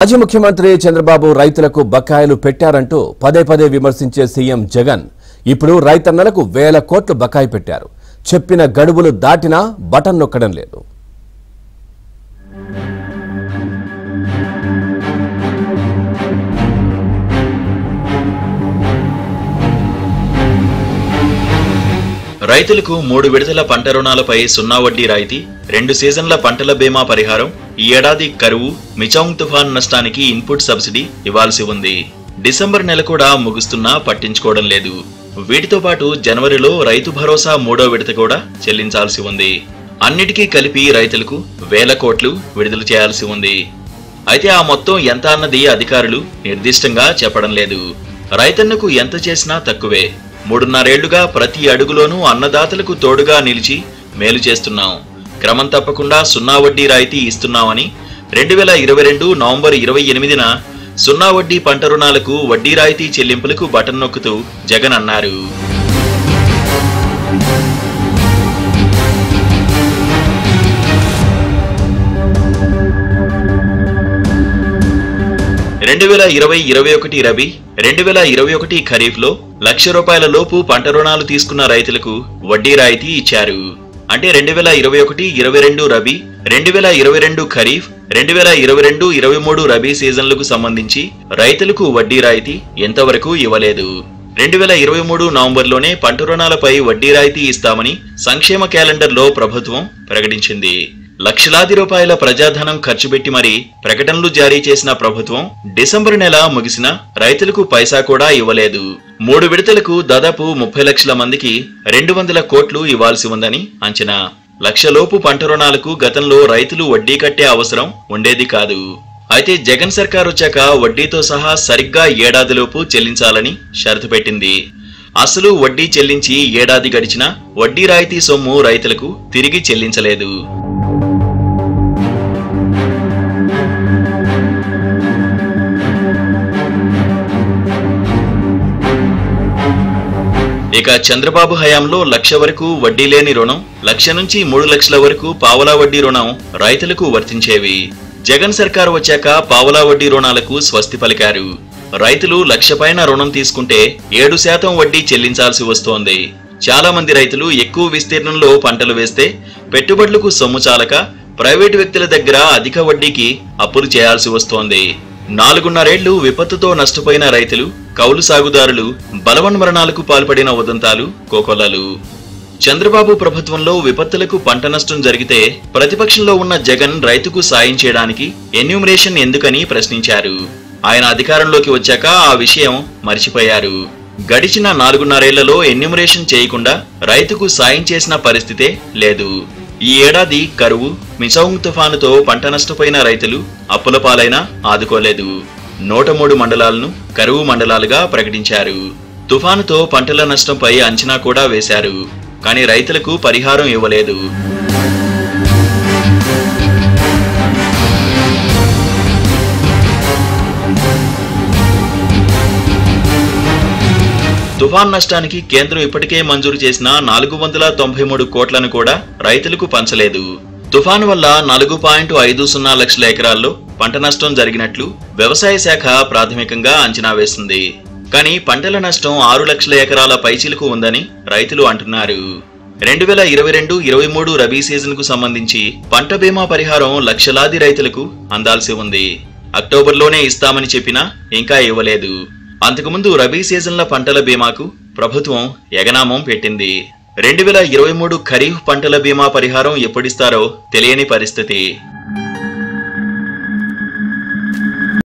మాజీ ముఖ్యమంత్రి చంద్రబాబు రైతులకు బకాయిలు పెట్టారంటూ పదే పదే విమర్శించే సీఎం జగన్ ఇప్పుడు రైతన్నలకు వేల కోట్లు బకాయి పెట్టారు. చెప్పిన గడువులు దాటినా బటన్ నొక్కడం లేదు. రైతులకు 3 విడతల పంట రుణాలపై 0 వడ్డీ రాయితీ, 2 సీజన్ల పంటల బీమా పరిహారం, ఈ ఏడాది కరువు, మిచౌంగ్ తుఫాన్ నష్టానికి ఇన్పుట్ సబ్సిడీ ఇవ్వాల్సి ఉంది. డిసెంబర్ నెల కూడా ముగుస్తున్నా పట్టించుకోవడం లేదు. వీటితో పాటు జనవరిలో రైతు భరోసా 3వ విడత కూడా చెల్లించాల్సి ఉంది. అన్నిటికీ కలిపి రైతులకు వేల కోట్లు విడుదల చేయాల్సి ఉంది. అయితే ఆ మొత్తం ఎంత అన్నది అధికారులు నిర్దిష్టంగా చెప్పడం లేదు. రైతన్నకు ఎంత చేసినా తక్కువే. 3.5 ఏళ్లుగా ప్రతి అడుగులోనూ అన్నదాతలకు తోడుగా నిలిచి మేలు చేస్తున్నాం, క్రమం తప్పకుండా 0 వడ్డీ రాయితీ ఇస్తున్నామని 2022 నవంబర్ 28న 0 వడ్డీ పంట రుణాలకు వడ్డీ రాయితీ చెల్లింపులకు బటన్ నొక్కుతూ జగన్ అన్నారు. (2020-21 రబీ, 2021 ఖరీఫ్ లో ₹1,00,000 లోపు పంట రుణాలు తీసుకున్న రైతులకు వడ్డీ రాయితీ ఇచ్చారు. అంటే 2021-22 రబీ, 2022 ఖరీఫ్, 2022-23 రబీ సీజన్లకు సంబంధించి రైతులకు వడ్డీ రాయితీ ఎంతవరకు ఇవ్వలేదు. 2023 నవంబర్లోనే పంట రుణాలపై వడ్డీ రాయితీ ఇస్తామని సంక్షేమ క్యాలెండర్లో ప్రభుత్వం ప్రకటించింది. లక్షలాది రూపాయల ప్రజాధనం ఖర్చుపెట్టి మరీ ప్రకటనలు జారీ చేసిన ప్రభుత్వం డిసెంబర్ నెల ముగిసినా రైతులకు పైసా కూడా ఇవ్వలేదు. 3 విడతలకు దాదాపు 30 లక్షల మందికి 200 కోట్లు ఇవ్వాల్సి ఉందని అంచనా. 1,00,000 లోపు పంట రుణాలకు గతంలో రైతులు వడ్డీ కట్టే అవసరం ఉండేది కాదు. అయితే జగన్ సర్కార్ వచ్చాక వడ్డీతో సహా సరిగ్గా ఏడాదిలోపు చెల్లించాలని షరతు పెట్టింది. అసలు వడ్డీ చెల్లించి ఏడాది గడిచినా వడ్డీ రాయితీ సొమ్ము రైతులకు తిరిగి చెల్లించలేదు. ఇక చంద్రబాబు హయాంలో 1,00,000 వరకు వడ్డీ లేని రుణం, 1,00,000 నుంచి 3 లక్షల వరకు పావలా వడ్డీ రుణం రైతులకు వర్తించేవి. జగన్ సర్కారు వచ్చాక పావలా వడ్డీ రుణాలకు స్వస్తి పలికారు. రైతులు 1,00,000 పైన రుణం తీసుకుంటే 7% వడ్డీ చెల్లించాల్సి వస్తోంది. చాలా మంది రైతులు ఎక్కువ విస్తీర్ణంలో పంటలు వేస్తే పెట్టుబడులకు సొమ్ము చాలక ప్రైవేటు వ్యక్తుల దగ్గర అధిక వడ్డీకి అప్పులు చేయాల్సి వస్తోంది. 4.5 ఏళ్లు విపత్తుతో నష్టపోయిన రైతులు, కౌలు సాగుదారులు, బలవన్మరణాలకు పాల్పడిన ఉదంతాలు కోకొల్లలు. చంద్రబాబు ప్రభుత్వంలో విపత్తులకు పంట నష్టం జరిగితే ప్రతిపక్షంలో ఉన్న జగన్ రైతుకు సాయం చేయడానికి ఎన్యూమరేషన్ ఎందుకని ప్రశ్నించారు. ఆయన అధికారంలోకి వచ్చాక ఆ విషయం మర్చిపోయారు. గడిచిన 4.5 ఏళ్లలో ఎన్యూమరేషన్ చేయకుండా రైతుకు సాయం చేసిన పరిస్థితే లేదు. ఈ ఏడాది కరువు, మిచౌంగ్ తుఫానుతో పంట నష్టపోయిన రైతులు అప్పుల పాలైనా ఆదుకోలేదు. 103 మండలాలను కరువు మండలాలుగా ప్రకటించారు. తుఫానుతో పంటల నష్టంపై అంచనా కూడా వేశారు. కానీ రైతులకు పరిహారం ఇవ్వలేదు. తుఫాన్ నష్టానికి కేంద్రం ఇప్పటికే మంజూరు చేసిన 493 కోట్లను కూడా రైతులకు పంచలేదు. తుఫాను వల్ల 4.50 లక్షల ఎకరాల్లో పంట నష్టం జరిగినట్లు వ్యవసాయ శాఖ ప్రాథమికంగా అంచనా వేసింది. కానీ పంటల నష్టం 6 లక్షల ఎకరాల పైచిలకు ఉందని రైతులు అంటున్నారు. 2022-23 రబీ సీజన్ కు సంబంధించి పంట బీమా పరిహారం లక్షలాది రైతులకు అందాల్సి ఉంది. అక్టోబర్లోనే ఇస్తామని చెప్పినా ఇంకా ఇవ్వలేదు. అంతకుముందు రబీ సీజన్ల పంటల బీమాకు ప్రభుత్వం ఎగనామం పెట్టింది. 2023 ఖరీఫ్ పంటల బీమా పరిహారం ఎప్పుడిస్తారో తెలియని పరిస్థితి.